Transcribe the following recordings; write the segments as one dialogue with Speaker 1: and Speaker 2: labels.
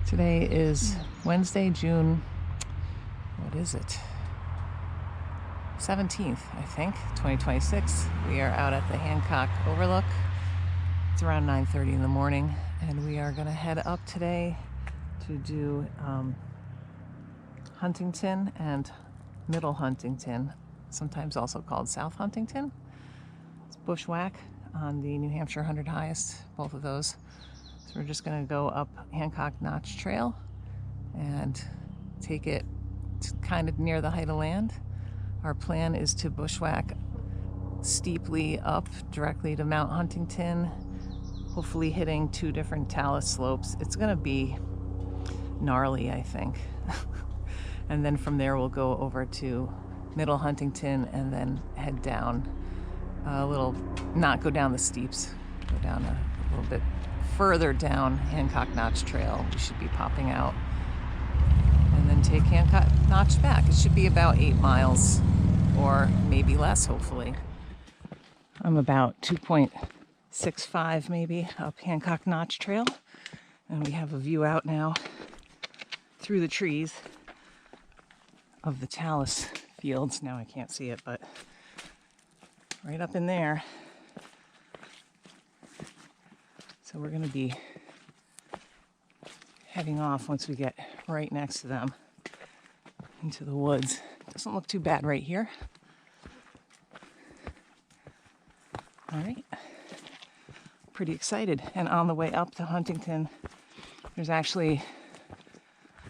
Speaker 1: Today is Wednesday, June, what is it? 17th, I think, 2026. We are out at the Hancock Overlook. It's around 9:30 in the morning, and we are going to head up today to do Huntington and Middle Huntington, sometimes also called South Huntington. It's bushwhack on the New Hampshire 100 highest, both of those. So we're just going to go up Hancock Notch Trail and take it to kind of near the height of land. Our plan is to bushwhack steeply up directly to Mount Huntington, hopefully hitting two different talus slopes. It's going to be gnarly, I think. And then from there we'll go over to Middle Huntington and then head down a little, not go down the steeps, go down a little bit further down Hancock Notch Trail. We should be popping out and then take Hancock Notch back. It should be about 8 miles or maybe less, hopefully. I'm about 2.65 maybe up Hancock Notch Trail, and we have a view out now through the trees of the talus fields. Now I can't see it, but right up in there. So we're going to be heading off once we get right next to them into the woods. Doesn't look too bad right here. All right. Pretty excited. And on the way up to Huntington, there's actually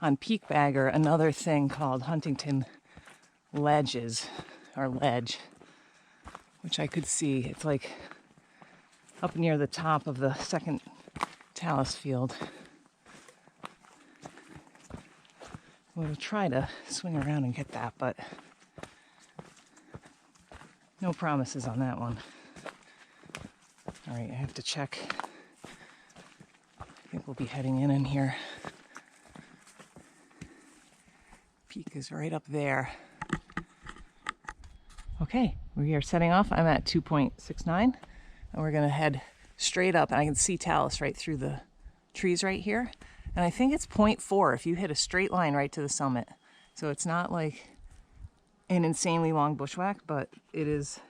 Speaker 1: on Peak Bagger another thing called Huntington Ledges, or Ledge, which I could see. It's like up near the top of the second talus field. We'll try to swing around and get that, but no promises on that one. All right, I have to check. I think we'll be heading in here. Peak is right up there. Okay, we are setting off. I'm at 2.69. And we're going to head straight up, and I can see talus right through the trees right here. And I think it's 0.4 if you hit a straight line right to the summit. So it's not like an insanely long bushwhack, but it is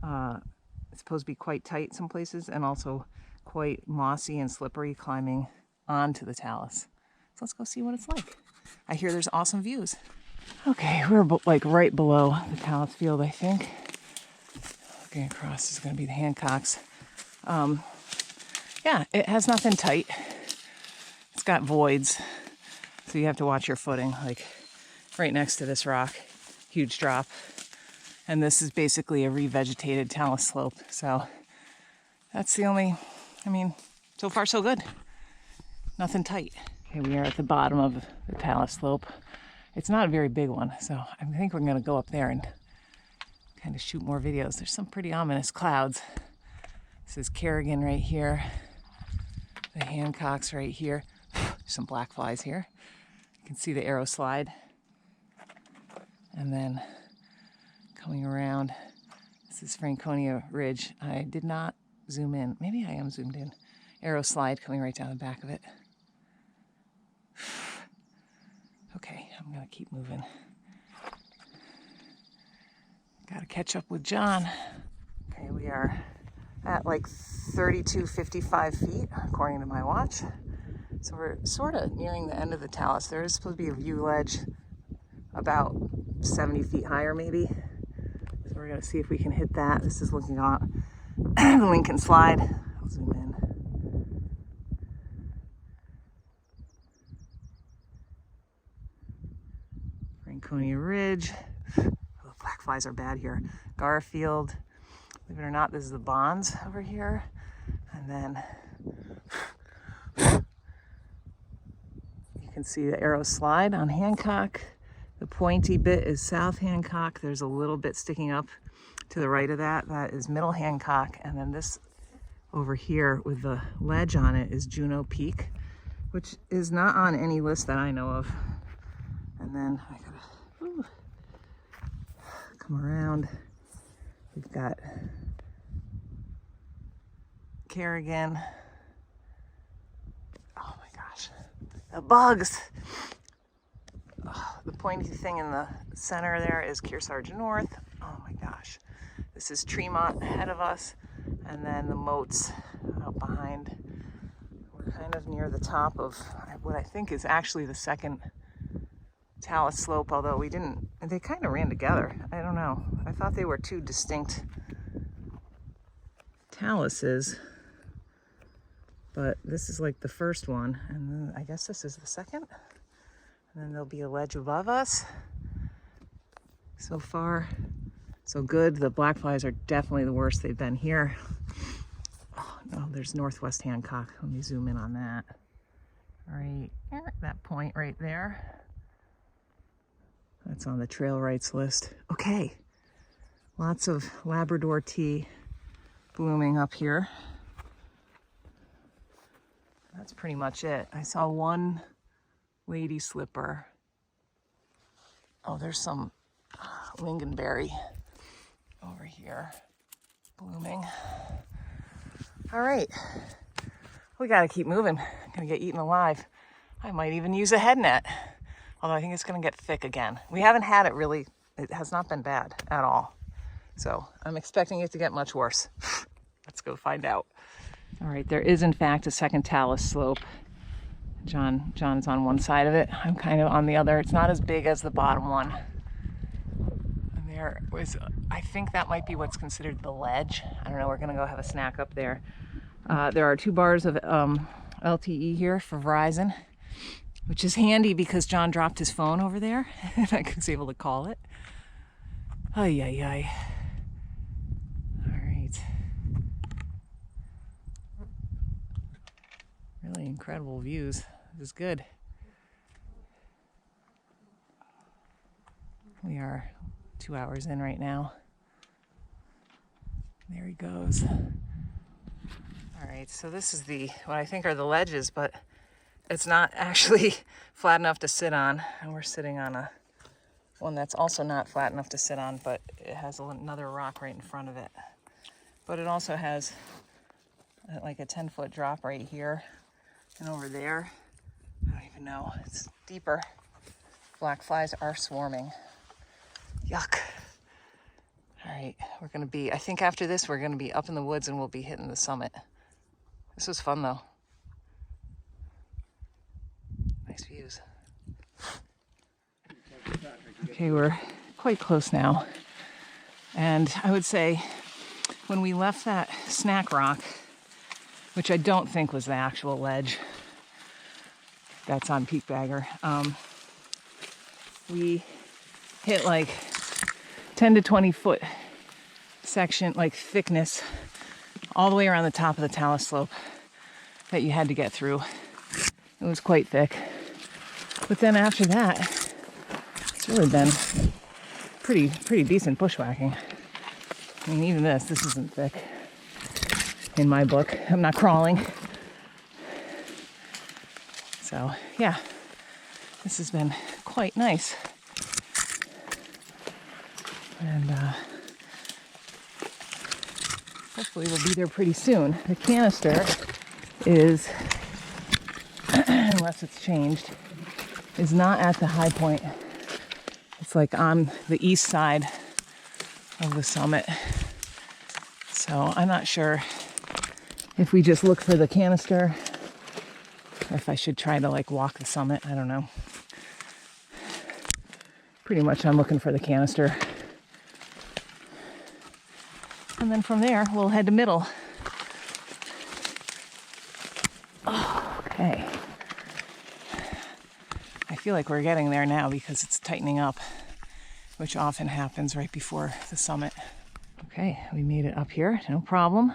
Speaker 1: it's supposed to be quite tight some places, and also quite mossy and slippery climbing onto the talus. So let's go see what it's like. I hear there's awesome views. Okay, we're like right below the talus field, I think. Looking across is going to be the Hancocks. Yeah, it has nothing tight. It's got voids, so you have to watch your footing. Like right next to this rock, huge drop. And this is basically a revegetated talus slope. So that's the only, I mean, so far so good. Nothing tight. Okay, we are at the bottom of the talus slope. It's not a very big one, so I think we're going to go up there and kind of shoot more videos. There's some pretty ominous clouds. This is Kerrigan right here. The Hancocks right here. Some black flies here. You can see the arrow slide. And then coming around, this is Franconia Ridge. I did not zoom in. Maybe I am zoomed in. Arrow slide coming right down the back of it. Okay, I'm going to keep moving. Got to catch up with John. Okay, we are at like 32.55 feet, according to my watch. So we're sort of nearing the end of the talus. There is supposed to be a view ledge about 70 feet higher, maybe. So we're going to see if we can hit that. This is looking on the Lincoln Slide. I'll zoom in. Franconia Ridge. Oh, black flies are bad here. Garfield. Believe it or not, this is the Bonds over here. And then you can see the arrow slide on Hancock. The pointy bit is South Hancock. There's a little bit sticking up to the right of that. That is Middle Hancock. And then this over here with the ledge on it is Juneau Peak, which is not on any list that I know of. And then I gotta come around. We've got Kerrigan. Oh my gosh. The bugs. Oh, the pointy thing in the center there is Kearsarge North. Oh my gosh. This is Tremont ahead of us, and then the moats out behind. We're kind of near the top of what I think is actually the second talus slope, although they kind of ran together. I don't know. I thought they were two distinct taluses, but this is like the first one, and then I guess this is the second. And then there'll be a ledge above us. So far, so good. The black flies are definitely the worst they've been here. Oh no, there's Northwest Hancock. Let me zoom in on that. Right there, that point right there. That's on the trail rights list. Okay, lots of Labrador tea blooming up here. That's pretty much it. I saw one lady slipper. Oh, there's some lingonberry over here blooming. All right, we gotta keep moving. I'm gonna get eaten alive. I might even use a head net, although I think it's gonna get thick again. We haven't had it really, it has not been bad at all. So I'm expecting it to get much worse. Let's go find out. All right, there is in fact a second talus slope. John's on one side of it. I'm kind of on the other. It's not as big as the bottom one. And there was, I think that might be what's considered the ledge. I don't know, we're gonna go have a snack up there. There are 2 bars of LTE here for Verizon, which is handy because John dropped his phone over there and I was able to call it. Ay, ay, ay. All right. Really incredible views. This is good. We are 2 hours in right now. There he goes. All right, so this is what I think are the ledges, but it's not actually flat enough to sit on. And we're sitting on one that's also not flat enough to sit on, but it has another rock right in front of it. But it also has like a 10-foot drop right here and over there. I don't even know, it's deeper. Black flies are swarming. Yuck. All right, I think after this, we're gonna be up in the woods and we'll be hitting the summit. This was fun though. Nice views. Okay, we're quite close now. And I would say when we left that snack rock, which I don't think was the actual ledge, that's on Peak Bagger, we hit like 10 to 20 foot section, like thickness, all the way around the top of the talus slope that you had to get through. It was quite thick. But then after that, it's really been pretty decent bushwhacking. I mean, even this isn't thick in my book. I'm not crawling. So yeah, this has been quite nice. And hopefully we'll be there pretty soon. The canister is, unless it's changed, is not at the high point. It's like on the east side of the summit. So I'm not sure if we just look for the canister or if I should try to like walk the summit. I don't know. Pretty much I'm looking for the canister. And then from there, we'll head to Middle. Oh, okay. I feel like we're getting there now because it's tightening up, which often happens right before the summit. Okay, we made it up here, no problem.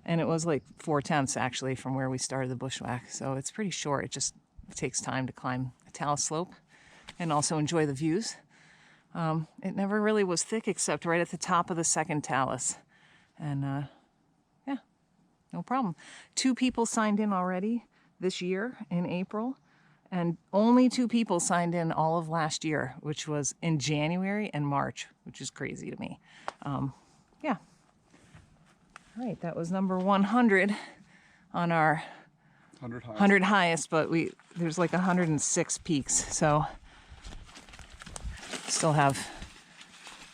Speaker 1: And it was like 4/10 actually from where we started the bushwhack. So it's pretty short. It just takes time to climb a talus slope and also enjoy the views. It never really was thick except right at the top of the second talus. And yeah, no problem. 2 people signed in already this year in April, and only 2 people signed in all of last year, which was in January and March, which is crazy to me. Yeah. All right, that was number 100 on our 100 highest, but there's like 106 peaks, so still have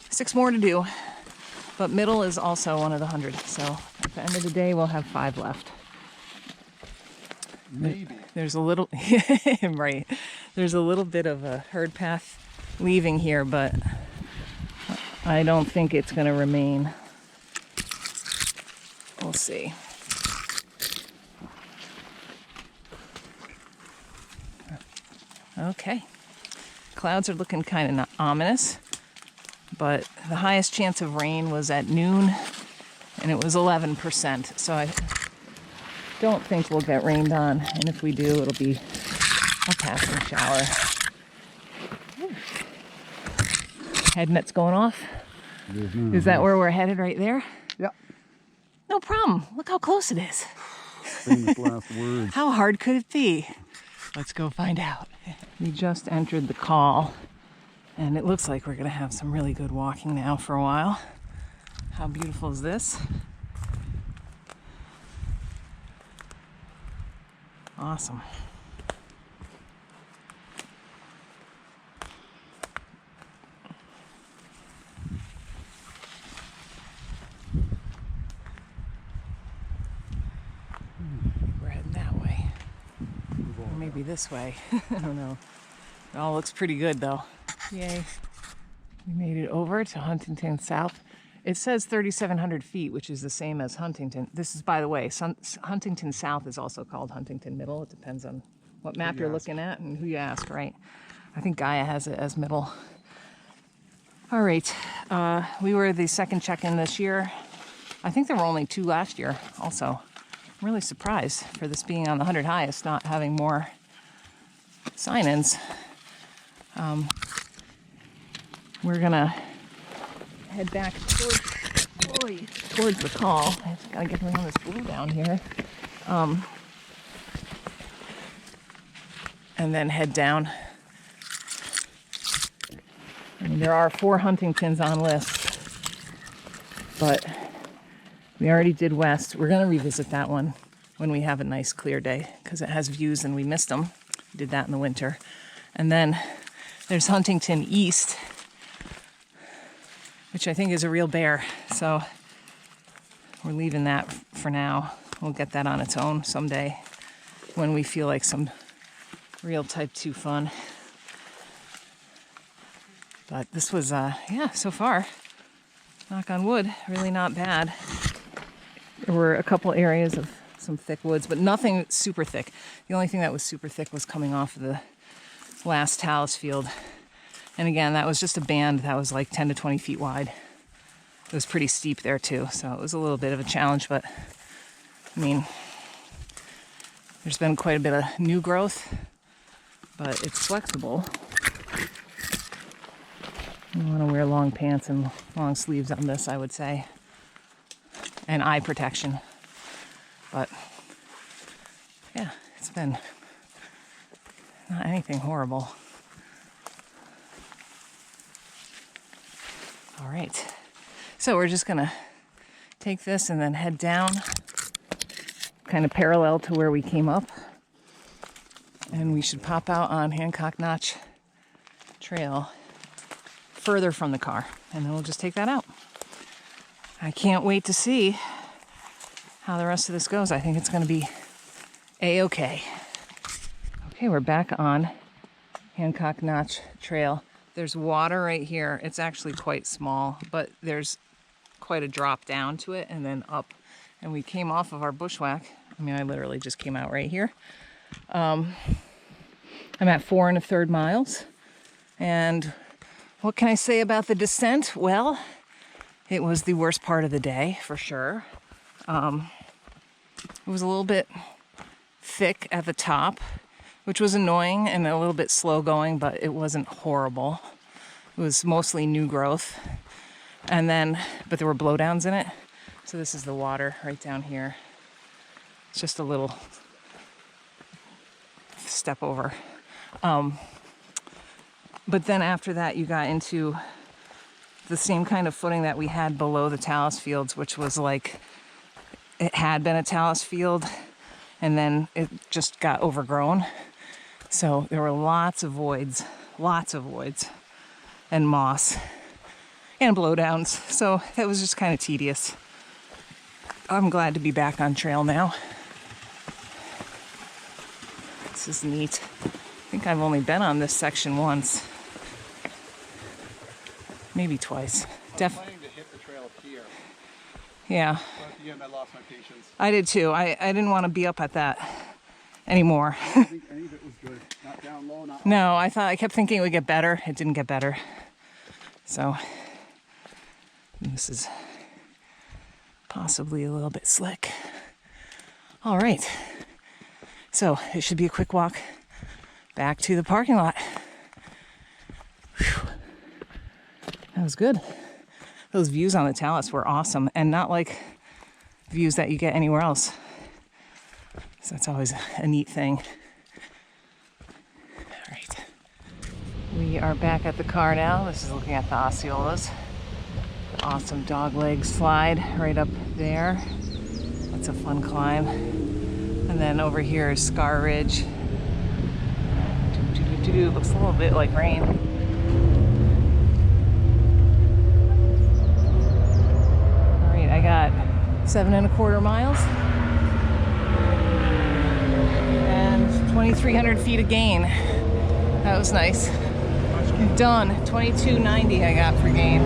Speaker 1: 6 more to do. But middle is also one of the 100, so at the end of the day, we'll have 5 left.
Speaker 2: Maybe.
Speaker 1: There's a little, right, there's a little bit of a herd path leaving here, but I don't think it's going to remain. We'll see. Okay. Clouds are looking kind of ominous, but the highest chance of rain was at noon, and it was 11%. So I don't think we'll get rained on, and if we do, it'll be a passing shower. Head net's going off. Is that where we're headed right there?
Speaker 2: Yep.
Speaker 1: No problem. Look how close it is.
Speaker 2: Famous last words.
Speaker 1: How hard could it be? Let's go find out. We just entered the call, and it looks like we're going to have some really good walking now for a while. How beautiful is this? Awesome. We're heading that way. Or maybe this way. I don't know. It all looks pretty good though. Yay. We made it over to Huntington South. It says 3,700 feet, which is the same as Huntington. This is, by the way, Huntington South is also called Huntington Middle. It depends on what map you're looking at and who you ask, right? I think Gaia has it as middle. All right. We were the second check-in this year. I think there were only 2 last year also. I'm really surprised for this being on the 100 highest, not having more sign-ins. We're gonna head back towards the call. I just gotta get around this blue down here. And then head down. I mean, there are 4 Huntingtons on lists, but we already did west. We're gonna revisit that one when we have a nice clear day because it has views and we missed them. We did that in the winter. And then there's Huntington East, which I think is a real bear. So we're leaving that for now. We'll get that on its own someday when we feel like some real type 2 fun. But this was, yeah, so far, knock on wood, really not bad. There were a couple areas of some thick woods, but nothing super thick. The only thing that was super thick was coming off of the last talus field. And again, that was just a band that was like 10 to 20 feet wide. It was pretty steep there too, so it was a little bit of a challenge, but I mean, there's been quite a bit of new growth, but it's flexible. You want to wear long pants and long sleeves on this, I would say, and eye protection. But yeah, it's been not anything horrible. All right, so we're just gonna take this and then head down kind of parallel to where we came up, and we should pop out on Hancock Notch Trail further from the car, and then we'll just take that out. I can't wait to see how the rest of this goes. I think it's going to be a-okay. Okay, we're back on Hancock Notch Trail. There's water right here. It's actually quite small, but there's quite a drop down to it and then up. And we came off of our bushwhack. I mean, I literally just came out right here. I'm at 4 1/3 miles. And what can I say about the descent? Well, it was the worst part of the day, for sure. It was a little bit thick at the top, which was annoying and a little bit slow going, but it wasn't horrible. It was mostly new growth. And then, but there were blowdowns in it. So this is the water right down here. It's just a little step over. But then after that, you got into the same kind of footing that we had below the talus fields, which was like, it had been a talus field, and then it just got overgrown. So there were lots of voids, and moss and blowdowns. So it was just kind of tedious. I'm glad to be back on trail now. This is neat. I think I've only been on this section once. Maybe twice.
Speaker 2: I'm planning to hit the trail up here.
Speaker 1: Yeah.
Speaker 2: But again, I lost my patience.
Speaker 1: I did too. I didn't want to be up at that anymore.
Speaker 2: I don't think any of it was good. Not down low, not
Speaker 1: No, I kept thinking it would get better. It didn't get better. So this is possibly a little bit slick. All right. So it should be a quick walk back to the parking lot. Whew. That was good. Those views on the Talus were awesome, and not like views that you get anywhere else. So that's always a neat thing. All right. We are back at the car now. This is looking at the Osceolas. Awesome dogleg slide right up there. That's a fun climb. And then over here is Scar Ridge. Looks a little bit like rain. All right, I got 7¼ miles and 2,300 feet of gain. That was nice. Done. 2290 I got for gain.